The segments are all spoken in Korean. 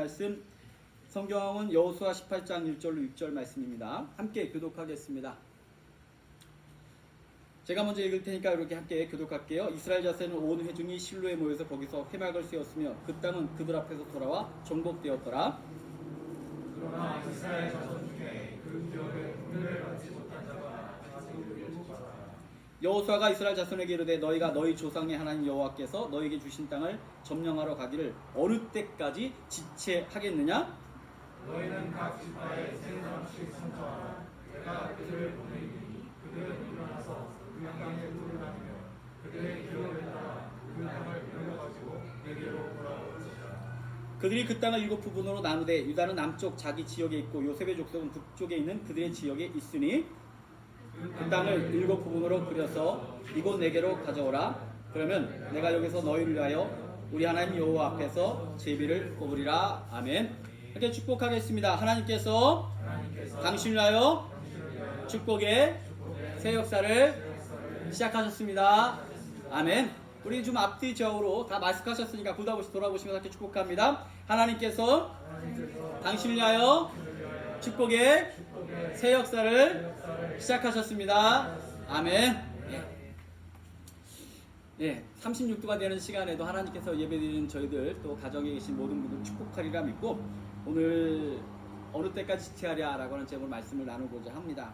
말씀 성경은 여호수아 18장 1절로 6절 말씀입니다. 함께 교독하겠습니다. 제가 먼저 읽을 테니까 이렇게 함께 교독할게요. 이스라엘 자손은 온 회중이 실로에 모여서 거기서 회막을 세웠으며 그 땅은 그들 앞에서 돌아와 정복되었더라. 그러나 이스라엘 자손 중에 그 기업에 분배를 받지 못한 자가 아직 일부가라. 여호수아가 이스라엘 자손에게 이르되 너희가 너희 조상의 하나님 여호와께서 너희에게 주신 땅을 점령하러 가기를 어느 때까지 지체하겠느냐? 너희는 각 지파에 세 사람씩 선정하라. 내가 그들을 보내니 그들은 일어나서 그 양강의 꿀을 다니며 그들의 기업에 따라 그 땅을 물려가지고 내게로 돌아올 것이다. 그들이 그 땅을 7부분으로 나누되 유다는 남쪽 자기 지역에 있고 요셉의 족속은 북쪽에 있는 그들의 지역에 있으니 그 땅을 7부분으로 그려서 이곳 내게로 가져오라. 그러면 내가 여기서 너희를 위하여 우리 하나님 여호와 앞에서 제비를 뽑으리라. 아멘. 이렇게 축복하겠습니다. 하나님께서 당신을 위하여 축복의 새 역사를 시작하셨습니다. 아멘. 우리 좀 앞뒤 좌우로 다 마스크하셨으니까 돌아보시면서 함께 축복합니다. 하나님께서 당신을 위하여 축복의 새 역사를 시작하셨습니다. 아멘. 예, 36도가 되는 시간에도 하나님께서 예배드리는 저희들 또 가정에 계신 모든 분들 축복하리라 믿고 오늘 어느 때까지 지체하랴 라고 하는 제목으로 말씀을 나누고자 합니다.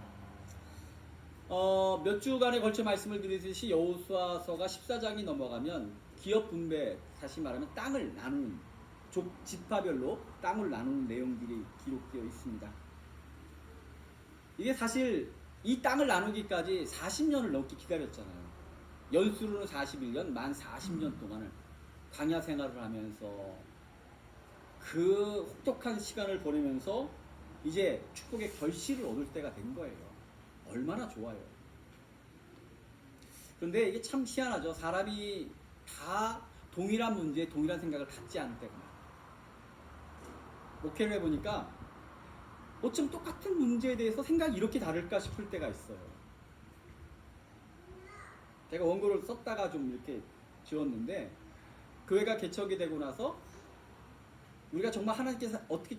몇 주간에 걸쳐 말씀을 드리듯이 여호수아서가 14장이 넘어가면 기업 분배, 다시 말하면 땅을 나누는 지파별로 땅을 나누는 내용들이 기록되어 있습니다. 이게 사실 이 땅을 나누기까지 40년을 넘게 기다렸잖아요. 연수로는 41년, 만 40년 동안을 광야 생활을 하면서 그 혹독한 시간을 보내면서 이제 축복의 결실을 얻을 때가 된 거예요. 얼마나 좋아요. 그런데 이게 참 희한하죠. 사람이 다 동일한 문제에 동일한 생각을 갖지 않을 때가 많아요. 목회를 해보니까 어쩜 똑같은 문제에 대해서 생각이 이렇게 다를까 싶을 때가 있어요. 제가 원고를 썼다가 좀 이렇게 지웠는데 교회가 개척이 되고 나서 우리가 정말 하나님께서 어떻게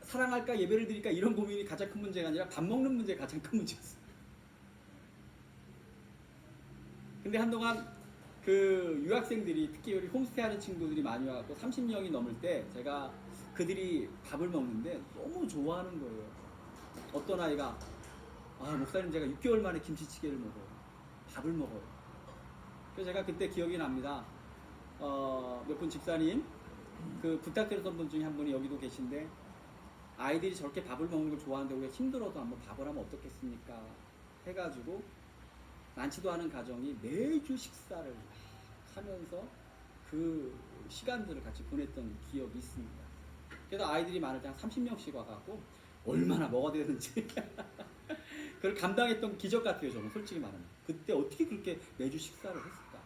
사랑할까 예배를 드릴까 이런 고민이 가장 큰 문제가 아니라 밥 먹는 문제가 가장 큰 문제였어요. 근데 한동안 그 유학생들이 특히 우리 홈스테이 하는 친구들이 많이 와갖고 30명이 넘을 때 제가 그들이 밥을 먹는데 너무 좋아하는 거예요. 어떤 아이가 목사님 제가 6개월 만에 김치찌개를 먹어요. 밥을 먹어요. 그래서 제가 그때 기억이 납니다. 몇 분 집사님 그 부탁드렸던 분 중에 한 분이 여기도 계신데 아이들이 저렇게 밥을 먹는 걸 좋아하는데 우리가 힘들어도 한번 밥을 하면 어떻겠습니까? 해가지고 많지도 않은 가정이 매주 식사를 하면서 그 시간들을 같이 보냈던 기억이 있습니다. 그래서 아이들이 많을 때 한 30명씩 와갖고 얼마나 먹어야 되는지 그걸 감당했던 기적 같아요. 저는 솔직히 말하면 그때 어떻게 그렇게 매주 식사를 했을까?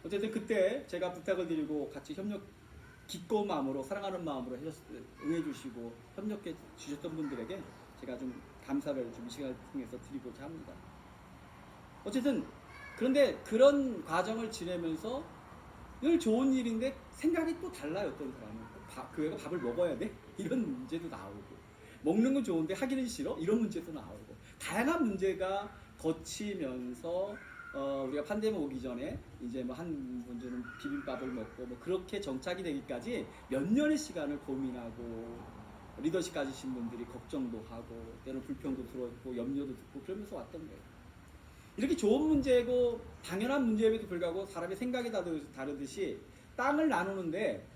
어쨌든 그때 제가 부탁을 드리고 같이 기꺼운 마음으로 사랑하는 마음으로 응해주시고 협력해 주셨던 분들에게 제가 좀 감사를 좀 이 시간을 통해서 드리고자 합니다. 어쨌든 그런데 그런 과정을 지내면서 늘 좋은 일인데 생각이 또 달라요. 어떤 사람은 교회가 밥을 먹어야 돼? 이런 문제도 나오고 먹는 건 좋은데 하기는 싫어? 이런 문제도 나오고 다양한 문제가 거치면서 우리가 팬데믹 오기 전에 이제 뭐 한 분들은 비빔밥을 먹고 뭐 그렇게 정착이 되기까지 몇 년의 시간을 고민하고 리더십 가지신 분들이 걱정도 하고 때로는 불평도 들었고 염려도 듣고 그러면서 왔던 거예요. 이렇게 좋은 문제고 당연한 문제에도 불구하고 사람의 생각이 다르듯이 땅을 나누는데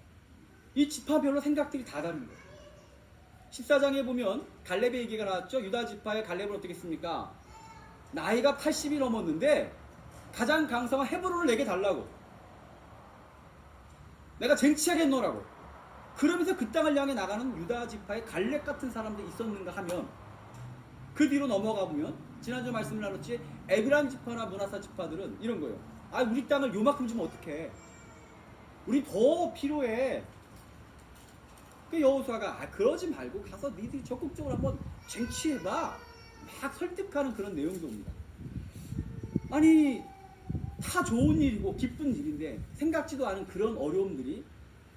이 지파별로 생각들이 다 다른 거예요. 14장에 보면 갈렙의 얘기가 나왔죠. 유다 지파의 갈렙은 어떻게 했습니까? 나이가 80이 넘었는데 가장 강성한 헤브론을 내게 달라고. 내가 쟁취하겠노라고. 그러면서 그 땅을 향해 나가는 유다 지파의 갈렙 같은 사람들이 있었는가 하면 그 뒤로 넘어가 보면 지난주 말씀을 나눴지 에브라임 지파나 므낫세 지파들은 이런 거예요. 우리 땅을 요만큼 주면 어떡해. 우리 더 필요해. 그 여호수아가 그러지 말고 가서 니들이 적극적으로 한번 쟁취해봐. 막 설득하는 그런 내용도 옵니다. 아니 다 좋은 일이고 기쁜 일인데 생각지도 않은 그런 어려움들이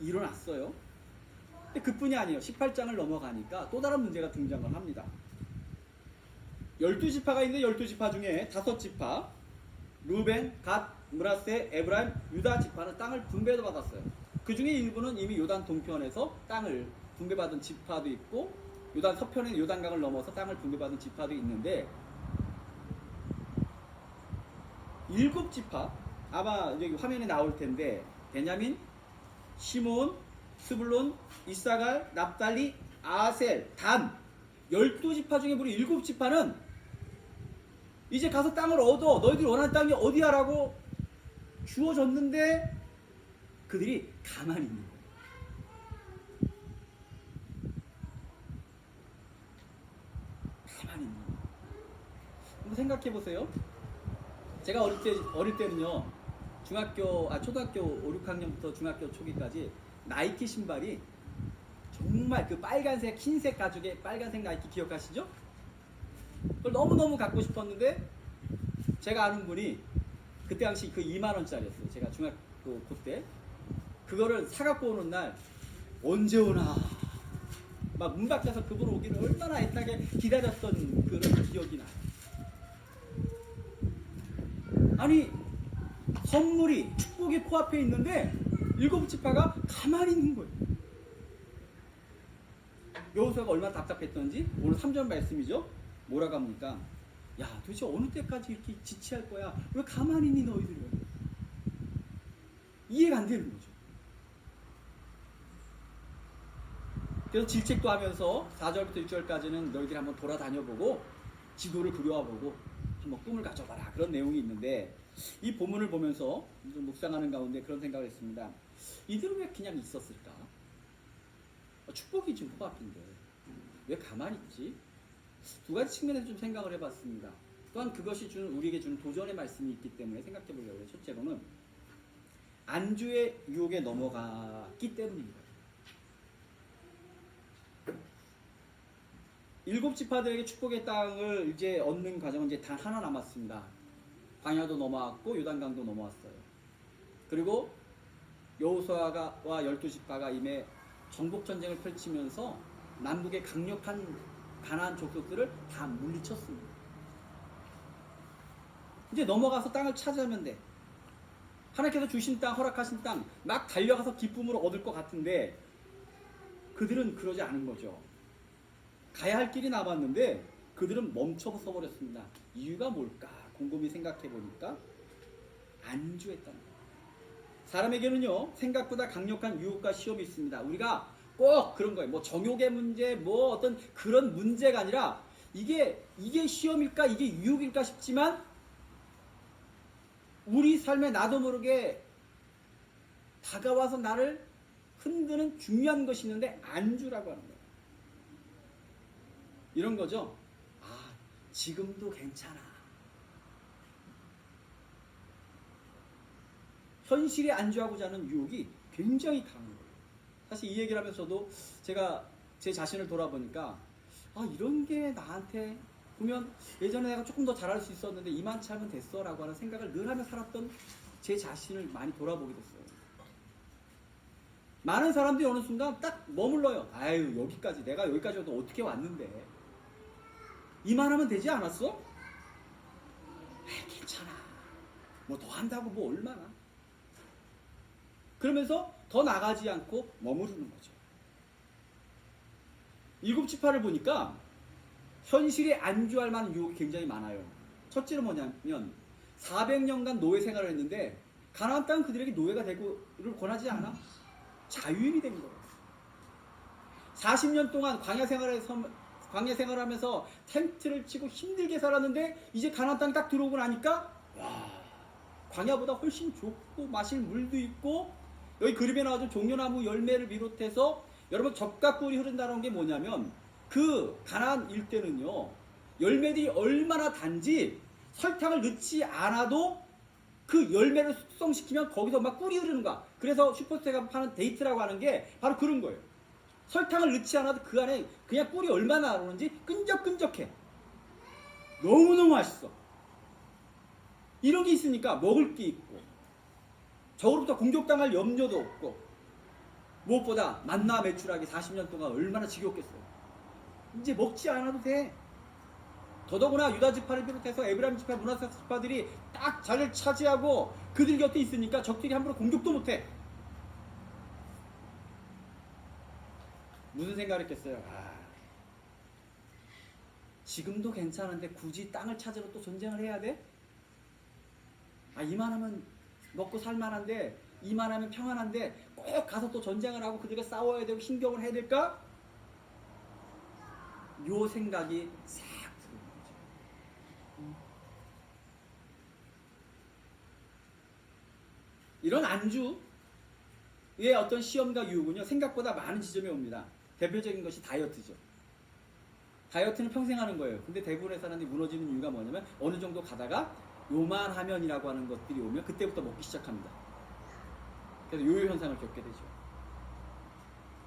일어났어요. 근데 그뿐이 아니에요. 18장을 넘어가니까 또 다른 문제가 등장을 합니다. 12지파가 있는데 12지파 중에 5지파 루벤, 갓, 므라세, 에브라임, 유다 지파는 땅을 분배도 받았어요. 그 중에 일부는 이미 요단 동편에서 땅을 분배받은 지파도 있고 요단 서편에 요단강을 넘어서 땅을 분배받은 지파도 있는데 7지파 아마 여기 화면에 나올 텐데 베냐민, 시몬, 스불론, 이사갈, 납달리, 아셀, 단 12지파 중에 무려 7지파는 이제 가서 땅을 얻어 너희들이 원하는 땅이 어디야 라고 주어졌는데 그들이 가만히 있는 거예요. 가만히 있는 거예요. 한번 생각해 보세요. 제가 어릴 때는요 초등학교 5, 6학년부터 중학교 초기까지 나이키 신발이 정말 그 빨간색 흰색 가죽의 빨간색 나이키 기억하시죠? 그걸 너무너무 갖고 싶었는데 제가 아는 분이 그때 당시 그 2만원짜리였어요. 제가 중학교 그때 그거를 사갖고 오는 날 언제 오나 막 문 밖에서 그분 오기를 얼마나 애타게 기다렸던 그런 기억이 나요. 아니 선물이 축복이 코앞에 있는데 7지파가 가만히 있는 거예요. 여호수아가 얼마나 답답했던지 오늘 3절 말씀이죠. 뭐라고 합니까? 야 도대체 어느 때까지 이렇게 지체할 거야? 왜 가만히 있니 너희들이? 이해가 안 되는 거죠. 그래서 질책도 하면서 4절부터 6절까지는 너희들이 한번 돌아다녀보고 지도를 그려와보고 한번 꿈을 가져봐라 그런 내용이 있는데 이 본문을 보면서 좀 묵상하는 가운데 그런 생각을 했습니다. 이들은 왜 그냥 있었을까? 축복이 지금 코앞인데 왜 가만히 있지? 두 가지 측면에서 좀 생각을 해봤습니다. 또한 그것이 우리에게 주는 도전의 말씀이 있기 때문에 생각해 보려고 해요. 첫째로는 안주의 유혹에 넘어갔기 때문입니다. 7지파들에게 축복의 땅을 이제 얻는 과정은 이제 단 하나 남았습니다. 광야도 넘어왔고 요단강도 넘어왔어요. 그리고 여호수아와 12지파가 임해 정복전쟁을 펼치면서 남북의 강력한 가나안 족속들을 다 물리쳤습니다. 이제 넘어가서 땅을 차지하면 돼. 하나님께서 주신 땅, 허락하신 땅 막 달려가서 기쁨으로 얻을 것 같은데 그들은 그러지 않은 거죠. 가야 할 길이 남았는데 그들은 멈춰서 버렸습니다. 이유가 뭘까? 곰곰이 생각해 보니까 안주했다는 거예요. 사람에게는요 생각보다 강력한 유혹과 시험이 있습니다. 우리가 꼭 그런 거예요. 뭐 정욕의 문제, 뭐 어떤 그런 문제가 아니라 이게 시험일까, 이게 유혹일까 싶지만 우리 삶에 나도 모르게 다가와서 나를 흔드는 중요한 것이 있는데 안주라고 하는 거예요. 이런 거죠. 아, 지금도 괜찮아. 현실에 안주하고자 하는 유혹이 굉장히 강한 거예요. 사실 이 얘기를 하면서도 제가 제 자신을 돌아보니까 이런 게 나한테 보면 예전에 내가 조금 더 잘할 수 있었는데 이만치 하면 됐어 라고 하는 생각을 늘 하며 살았던 제 자신을 많이 돌아보게 됐어요. 많은 사람들이 어느 순간 딱 머물러요. 아유 여기까지 내가 여기까지 와도 어떻게 왔는데 이만하면 되지 않았어? 괜찮아. 뭐 더 한다고 뭐 얼마나. 그러면서 더 나가지 않고 머무르는 거죠. 7지파를 보니까 현실에 안주할 만한 유혹이 굉장히 많아요. 첫째는 뭐냐면 400년간 노예 생활을 했는데 가나안 땅은 그들에게 노예가 되고를 권하지 않아. 자유인이 된 거예요. 40년 동안 광야 생활하면서 텐트를 치고 힘들게 살았는데 이제 가나안 땅 딱 들어오고 나니까 와, 광야보다 훨씬 좋고 마실 물도 있고 여기 그림에 나와준 종려나무 열매를 비롯해서 여러분 적각꿀이 흐른다는 게 뭐냐면 그 가나안 일대는요 열매들이 얼마나 단지 설탕을 넣지 않아도 그 열매를 숙성시키면 거기서 막 꿀이 흐르는 거야. 그래서 슈퍼스테이가 파는 데이트라고 하는 게 바로 그런 거예요. 설탕을 넣지 않아도 그 안에 그냥 꿀이 얼마나 나오는지 끈적끈적해. 너무너무 맛있어. 이런 게 있으니까 먹을 게 있고 적으로부터 공격당할 염려도 없고 무엇보다 만나 매출하기 40년 동안 얼마나 지겹겠어요. 이제 먹지 않아도 돼. 더더구나 유다 지파를 비롯해서 에브라임 지파, 므낫세 지파들이 딱 자리를 차지하고 그들 곁에 있으니까 적들이 함부로 공격도 못해. 무슨 생각을 했겠어요? 지금도 괜찮은데 굳이 땅을 찾으러 또 전쟁을 해야 돼? 이만하면 먹고 살만한데, 이만하면 평안한데 꼭 가서 또 전쟁을 하고 그들과 싸워야 되고 힘겨움을 해야 될까? 요 생각이 싹 들어오는 거죠. 이런 안주의 어떤 시험과 유혹은요, 생각보다 많은 지점에 옵니다. 대표적인 것이 다이어트죠. 다이어트는 평생 하는 거예요. 근데 대부분의 사람들이 무너지는 이유가 뭐냐면 어느 정도 가다가 요만하면이라고 하는 것들이 오면 그때부터 먹기 시작합니다. 그래서 요요 현상을 겪게 되죠.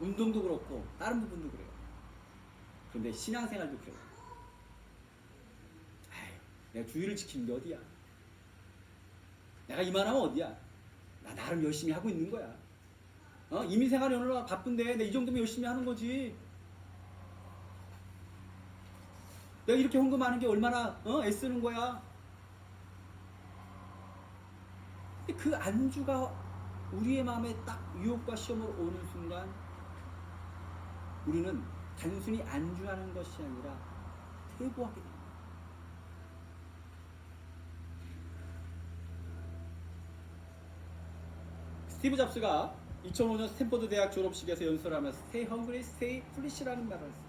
운동도 그렇고 다른 부분도 그래요. 그런데 신앙생활도 그래요. 내가 주의를 지키는 게 어디야? 내가 이만하면 어디야? 나 나름 열심히 하고 있는 거야. 이민생활이 얼마나 바쁜데 내가 이 정도면 열심히 하는 거지. 내가 이렇게 헌금하는 게 얼마나 애쓰는 거야. 근데 그 안주가 우리의 마음에 딱 유혹과 시험으로 오는 순간 우리는 단순히 안주하는 것이 아니라 퇴보하게 됩니다. 스티브 잡스가 2005년 스탠퍼드 대학 졸업식에서 연설하면서 Stay hungry, stay foolish라는 말을 했어요.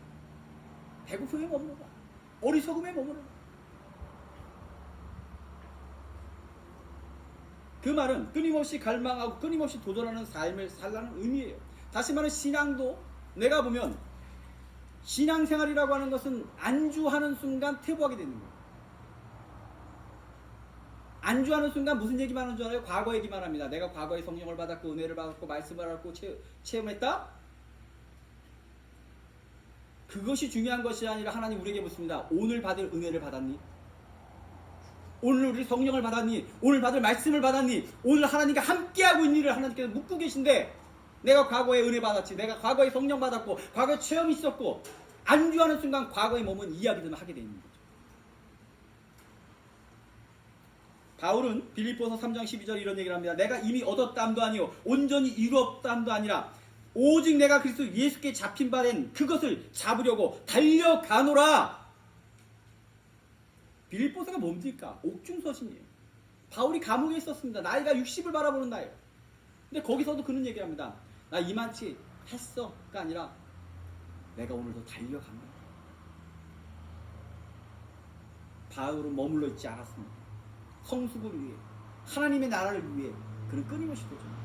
배고픔에 머무르라. 어리석음에 머무르라. 그 말은 끊임없이 갈망하고 끊임없이 도전하는 삶을 살라는 의미예요. 다시 말해 신앙도 내가 보면 신앙생활이라고 하는 것은 안주하는 순간 퇴보하게 되는 거예요. 안주하는 순간 무슨 얘기만 하는 줄 알아요? 과거 얘기만 합니다. 내가 과거에 성령을 받았고 은혜를 받았고 말씀을 받았고 체험했다? 그것이 중요한 것이 아니라 하나님 우리에게 묻습니다. 오늘 받을 은혜를 받았니? 오늘 우리 성령을 받았니? 오늘 받을 말씀을 받았니? 오늘 하나님과 함께하고 있니를 하나님께서 묻고 계신데 내가 과거에 은혜 받았지, 내가 과거에 성령 받았고 과거에 체험이 있었고 안주하는 순간 과거에 머문 이야기들만 하게 되는 거죠. 바울은 빌립보서 3장 12절 이런 얘기를 합니다. 내가 이미 얻었다함도 아니요 온전히 이루었다함도 아니라 오직 내가 그리스도 예수께 잡힌 바 된 그것을 잡으려고 달려가노라. 빌립보서가 뭡니까? 옥중서신이에요. 바울이 감옥에 있었습니다. 나이가 60을 바라보는 나이에요. 근데 거기서도 그런 얘기를 합니다. 나 이만치 했어가 아니라 내가 오늘도 달려간다. 바울은 머물러 있지 않았습니다. 성숙을 위해, 하나님의 나라를 위해 그는 끊임없이 도전합니다.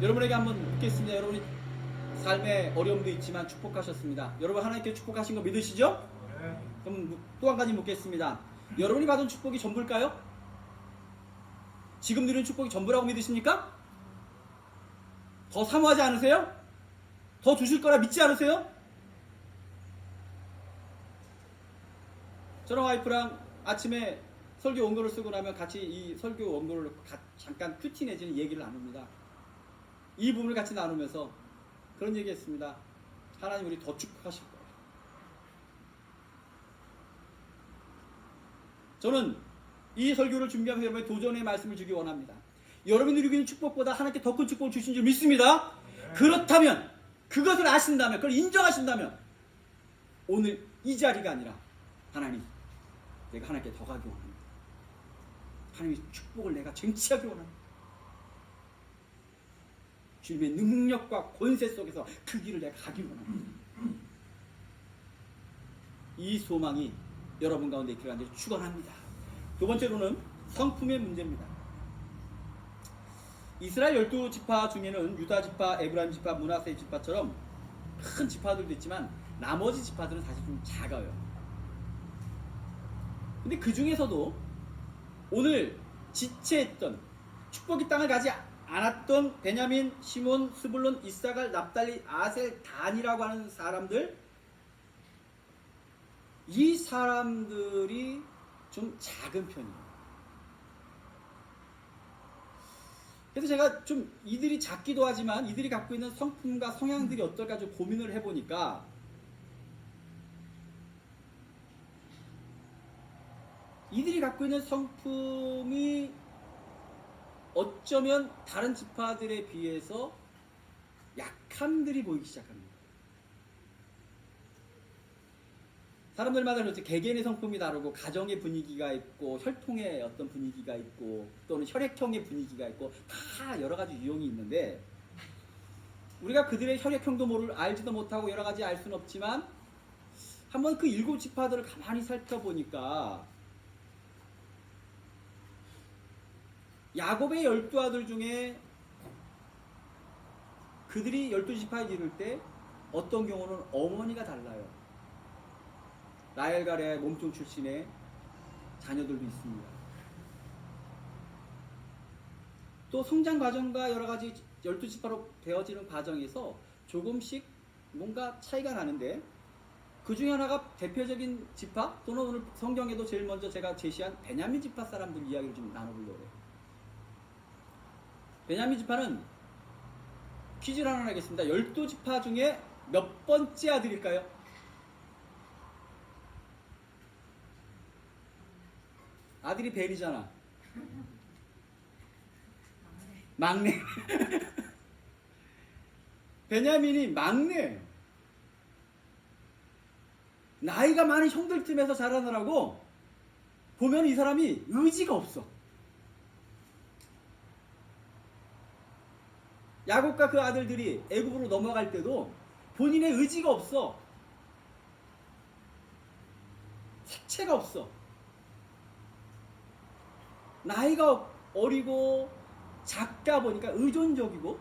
여러분에게 한번 묻겠습니다. 여러분이 삶에 어려움도 있지만 축복하셨습니다. 여러분 하나님께 축복하신 거 믿으시죠? 네. 그럼 또 한 가지 묻겠습니다. 여러분이 받은 축복이 전부일까요? 지금 누리는 축복이 전부라고 믿으십니까? 더 사모하지 않으세요? 더 주실 거라 믿지 않으세요? 저랑 와이프랑 아침에 설교 원고를 쓰고 나면 같이 이 설교 원고를 잠깐 큐티 내지는 얘기를 나눕니다. 이 부분을 같이 나누면서 그런 얘기했습니다. 하나님 우리 더 축복하실 거예요. 저는 이 설교를 준비하면서 여러분의 도전의 말씀을 주기 원합니다. 여러분이 누리고 있는 축복보다 하나님께 더 큰 축복을 주신 줄 믿습니다. 네. 그렇다면 그것을 아신다면 그걸 인정하신다면 오늘 이 자리가 아니라 하나님 내가 하나님께 더 가기 원합니다. 하나님의 축복을 내가 쟁취하기 원합니다. 주님의 능력과 권세 속에서 그 길을 내가 가기 원합니다. 이 소망이 여러분 가운데 있기를 간절히 축원합니다. 두 번째로는 성품의 문제입니다. 이스라엘 12지파 중에는 유다 지파, 에브라임 지파, 므낫세 지파처럼 큰 지파들도 있지만 나머지 지파들은 사실 좀 작아요. 근데 그 중에서도 오늘 지체했던 축복의 땅을 가지 않았던 베냐민, 시몬, 스불론, 이사갈, 납달리, 아셀, 단이라고 하는 사람들, 이 사람들이 좀 작은 편이에요. 그래서 제가 좀 이들이 작기도 하지만 이들이 갖고 있는 성품과 성향들이 어떨까 좀 고민을 해보니까 이들이 갖고 있는 성품이 어쩌면 다른 지파들에 비해서 약함들이 보이기 시작합니다. 사람들마다 그렇죠. 개개인의 성품이 다르고 가정의 분위기가 있고 혈통의 어떤 분위기가 있고 또는 혈액형의 분위기가 있고 다 여러 가지 유형이 있는데 우리가 그들의 혈액형도 알지도 못하고 여러 가지 알 수는 없지만 한번 그 7지파들을 가만히 살펴보니까 야곱의 12아들 중에 그들이 12지파에 이를 때 어떤 경우는 어머니가 달라요. 라헬과 레아의 몸종 출신의 자녀들도 있습니다. 또 성장 과정과 여러 가지 12지파로 되어지는 과정에서 조금씩 뭔가 차이가 나는데 그 중에 하나가 대표적인 지파 또는 오늘 성경에도 제일 먼저 제가 제시한 베냐민 지파 사람들 이야기를 좀 나눠보려고 해요. 베냐민 지파는 퀴즈를 하나 내겠습니다. 12지파 중에 몇 번째 아들일까요? 아들이 벨이잖아. 막내. 베냐민이 막내. 나이가 많은 형들 틈에서 자라느라고 보면 이 사람이 의지가 없어. 야곱과 그 아들들이 애굽으로 넘어갈 때도 본인의 의지가 없어. 색채가 없어. 나이가 어리고 작다 보니까 의존적이고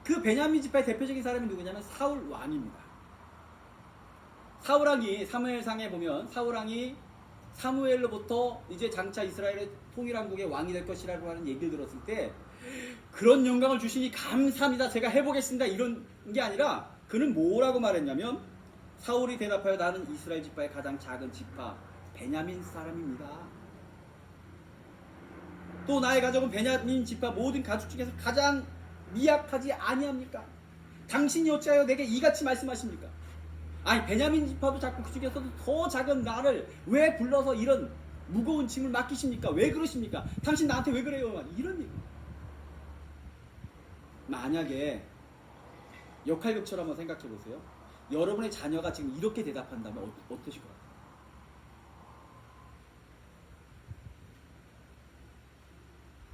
그 베냐민 지파의 대표적인 사람이 누구냐면 사울 왕입니다. 사울 왕이 사무엘상에 보면 사울 왕이 사무엘로부터 이제 장차 이스라엘의 통일왕국의 왕이 될 것이라고 하는 얘기를 들었을 때 그런 영광을 주시니 감사합니다. 제가 해보겠습니다. 이런 게 아니라 그는 뭐라고 말했냐면 사울이 대답하여 나는 이스라엘 지파의 가장 작은 지파 베냐민 사람입니다. 또 나의 가족은 베냐민 지파 모든 가족 중에서 가장 미약하지 아니합니까? 당신이 어찌하여 내게 이같이 말씀하십니까? 아니 베냐민 지파도 작고 그 중에서도 더 작은 나를 왜 불러서 이런 무거운 짐을 맡기십니까? 왜 그러십니까? 당신 나한테 왜 그래요? 이런 얘기. 만약에 역할극처럼 한번 생각해 보세요. 여러분의 자녀가 지금 이렇게 대답한다면 어떠실 것 같아요?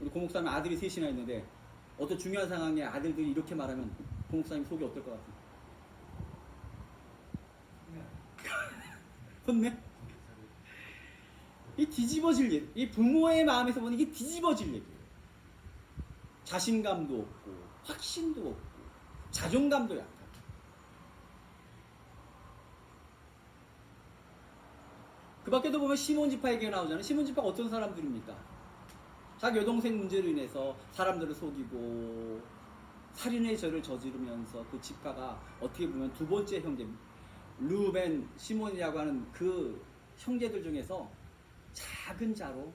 우리 고목사님 아들이 셋이나 있는데 어떤 중요한 상황에 아들들이 이렇게 말하면 고목사님 속이 어떨 것 같아요? 혼내? 이 뒤집어질 일, 이 부모의 마음에서 보는 이게 뒤집어질 얘기예요. 자신감도 없고 확신도 없고 자존감도 약하고. 그 밖에도 보면 시몬 지파 얘기가 나오잖아요. 시몬 지파가 어떤 사람들입니까? 자기 여동생 문제로 인해서 사람들을 속이고 살인의 죄를 저지르면서 그 지파가 어떻게 보면 두 번째 형제 루벤, 시몬이라고 하는 그 형제들 중에서 작은 자로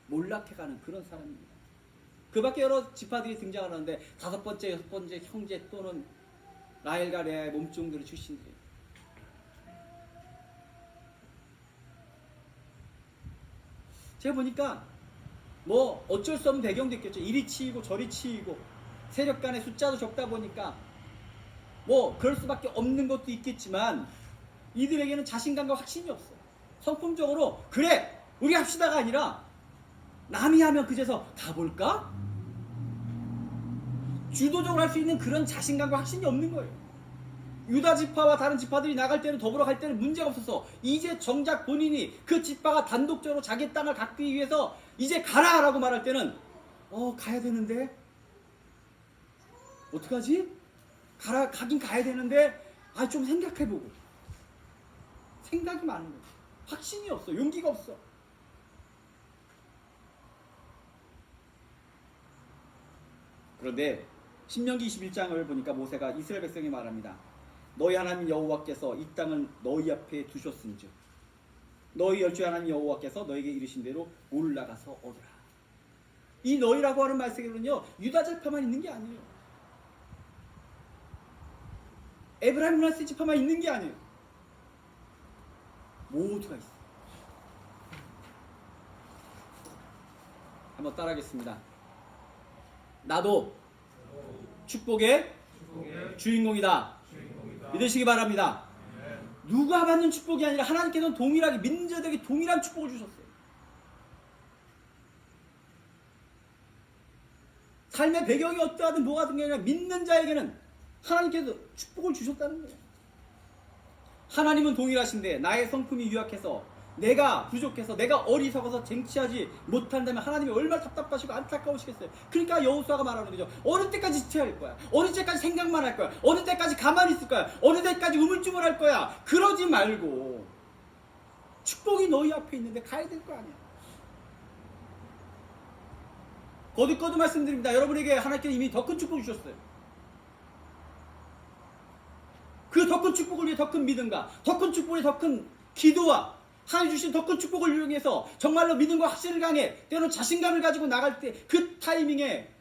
몰락해가는 그런 사람입니다. 그 밖에 여러 지파들이 등장하는데 5번째, 6번째 형제 또는 라헬과 레아의 몸종들의 출신들이에요. 제가 보니까 뭐 어쩔 수 없는 배경도 있겠죠. 이리 치이고 저리 치이고 세력 간의 숫자도 적다 보니까 뭐 그럴 수밖에 없는 것도 있겠지만 이들에게는 자신감과 확신이 없어. 성품적으로 그래 우리 합시다가 아니라 남이 하면 그제서 가볼까? 주도적으로 할 수 있는 그런 자신감과 확신이 없는 거예요. 유다 지파와 다른 지파들이 나갈 때는 더불어 갈 때는 문제가 없었어. 이제 정작 본인이 그 지파가 단독적으로 자기 땅을 갖기 위해서 이제 가라라고 말할 때는 가야 되는데 어떡하지? 가긴 가야 되는데 좀 생각해보고 생각이 많은 거야. 확신이 없어. 용기가 없어. 그런데 신명기 21장을 보니까 모세가 이스라엘 백성에 말합니다. 너희 하나님 여호와께서 이 땅을 너희 앞에 두셨은즉 너희 열주의 하나님 여호와께서 너에게 이르신 대로 올라가서 얻으라. 이 너희라고 하는 말씀에는요 유다 지파만 있는 게 아니에요. 에브라임 므나세 지파만 있는 게 아니에요. 모두가 있어요. 한번 따라하겠습니다. 나도 축복의 주인공이다. 믿으시기 바랍니다. 누가 받는 축복이 아니라 하나님께서는 동일하게 믿는 자들에게 동일한 축복을 주셨어요. 삶의 배경이 어떠하든 뭐가든 게 아니라 믿는 자에게는 하나님께서 축복을 주셨다는 거예요. 하나님은 동일하신데 나의 성품이 유약해서 내가 부족해서 내가 어리석어서 쟁취하지 못한다면 하나님이 얼마나 답답하시고 안타까우시겠어요. 그러니까 여호수아가 말하는 거죠. 어느 때까지 지체할 거야? 어느 때까지 생각만 할 거야? 어느 때까지 가만히 있을 거야? 어느 때까지 우물쭈물할 거야? 그러지 말고 축복이 너희 앞에 있는데 가야 될 거 아니야. 거듭거듭 말씀드립니다. 여러분에게 하나님께서 이미 더 큰 축복을 주셨어요. 그 더 큰 축복을 위해 더 큰 믿음과 더 큰 축복에 더 큰 기도와 하나님 주신 더 큰 축복을 이용해서 정말로 믿음과 확신을 강해 때로는 자신감을 가지고 나갈 때 그 타이밍에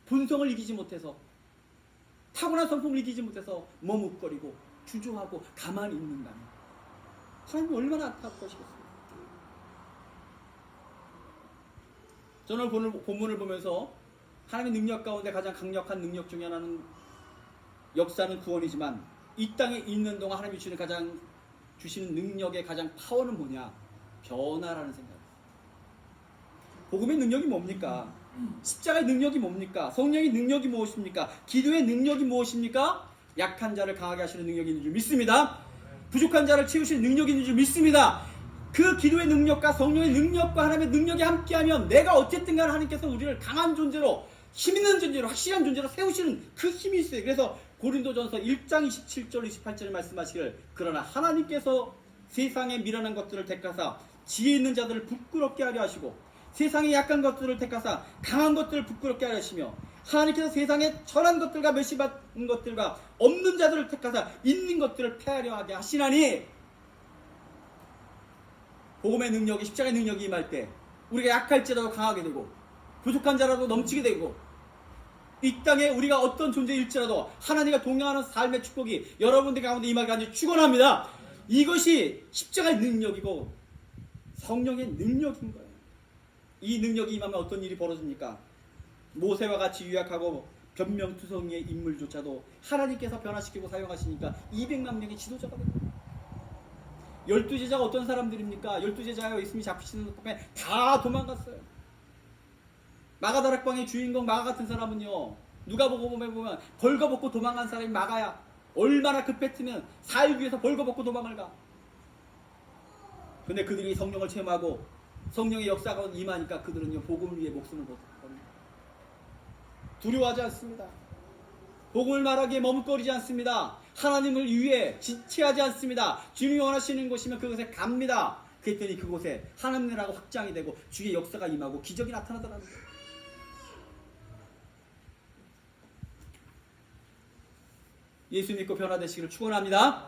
본성을 이기지 못해서 타고난 성품을 이기지 못해서 머뭇거리고 주저하고 가만히 있는다면 하나님이 얼마나 안타까우시겠어요. 저는 오늘 본문을 보면서 하나님의 능력 가운데 가장 강력한 능력 중에 하나는 역사는 구원이지만 이 땅에 있는 동안 하나님이 주시는 가장 주시는 능력의 가장 파워는 뭐냐? 변화라는 생각이에요. 복음의 능력이 뭡니까? 십자가의 능력이 뭡니까? 성령의 능력이 무엇입니까? 기도의 능력이 무엇입니까? 약한 자를 강하게 하시는 능력이 있는 줄 믿습니다. 부족한 자를 채우시는 능력이 있는 줄 믿습니다. 그 기도의 능력과 성령의 능력과 하나님의 능력이 함께하면 내가 어쨌든 간에 하나님께서 우리를 강한 존재로 힘있는 존재로 확실한 존재로 세우시는 그 힘이 있어요. 그래서 고린도전서 1장 27절 28절에 말씀하시기를 그러나 하나님께서 세상에 미련한 것들을 택하사 지혜 있는 자들을 부끄럽게 하려 하시고 세상에 약한 것들을 택하사 강한 것들을 부끄럽게 하려 하시며 하나님께서 세상에 천한 것들과 멸시받은 것들과 없는 자들을 택하사 있는 것들을 패하려 하게 하시나니 복음의 능력이 십자가의 능력이 임할 때 우리가 약할지라도 강하게 되고 부족한 자라도 넘치게 되고 이 땅에 우리가 어떤 존재일지라도 하나님과 동행하는 삶의 축복이 여러분들 가운데 임하게 간절히 축원합니다. 이것이 십자가의 능력이고 성령의 능력인 거예요. 이 능력이 임하면 어떤 일이 벌어집니까? 모세와 같이 유약하고 변명투성이의 인물조차도 하나님께서 변화시키고 사용하시니까 200만 명의 지도자가 됩니다. 12제자가 어떤 사람들입니까? 12제자가 예수님이 잡히시는 동안에 다 도망갔어요. 마가다락방의 주인공 마가 같은 사람은요, 누가 보고 보면 벌거벗고 도망간 사람이 마가야. 얼마나 급했으면 살기 위해서 벌거벗고 도망을 가. 근데 그들이 성령을 체험하고 성령의 역사가 임하니까 그들은요 복음을 위해 목숨을 버립니다. 두려워하지 않습니다. 복음을 말하기에 머뭇거리지 않습니다. 하나님을 위해 지체하지 않습니다. 주님이 원하시는 곳이면 그곳에 갑니다. 그랬더니 그곳에 하나님 나라가 확장이 되고 주의 역사가 임하고 기적이 나타나더라는 거예요. 예수 믿고 변화되시기를 축원합니다.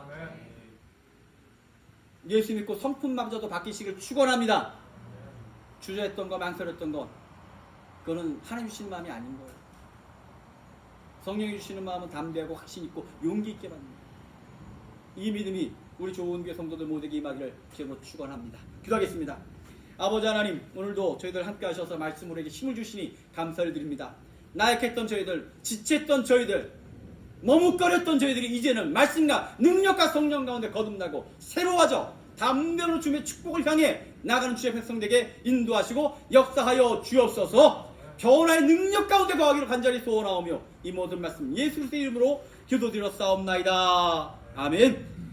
예수 믿고 성품마저도 바뀌시기를 축원합니다. 주저했던 거 망설였던 거 그거는 하나님 주시는 마음이 아닌 거예요. 성령이 주시는 마음은 담대하고 확신 있고 용기 있게 받습니다. 이 믿음이 우리 좋은 교회 성도들 모두에게 임하기를 주로 축원합니다. 기도하겠습니다. 아버지 하나님, 오늘도 저희들 함께 하셔서 말씀으로 우리에게 힘을 주시니 감사를 드립니다. 나약했던 저희들, 지체했던 저희들, 머뭇거렸던 저희들이 이제는 말씀과 능력과 성령 가운데 거듭나고 새로워져 담대로 주님의 축복을 향해 나가는 주의 백성들에게 인도하시고 역사하여 주옵소서. 변화의 능력 가운데 거하기를 간절히 소원하오며 이 모든 말씀 예수 그리스도의 이름으로 기도드렸사옵나이다. 아멘.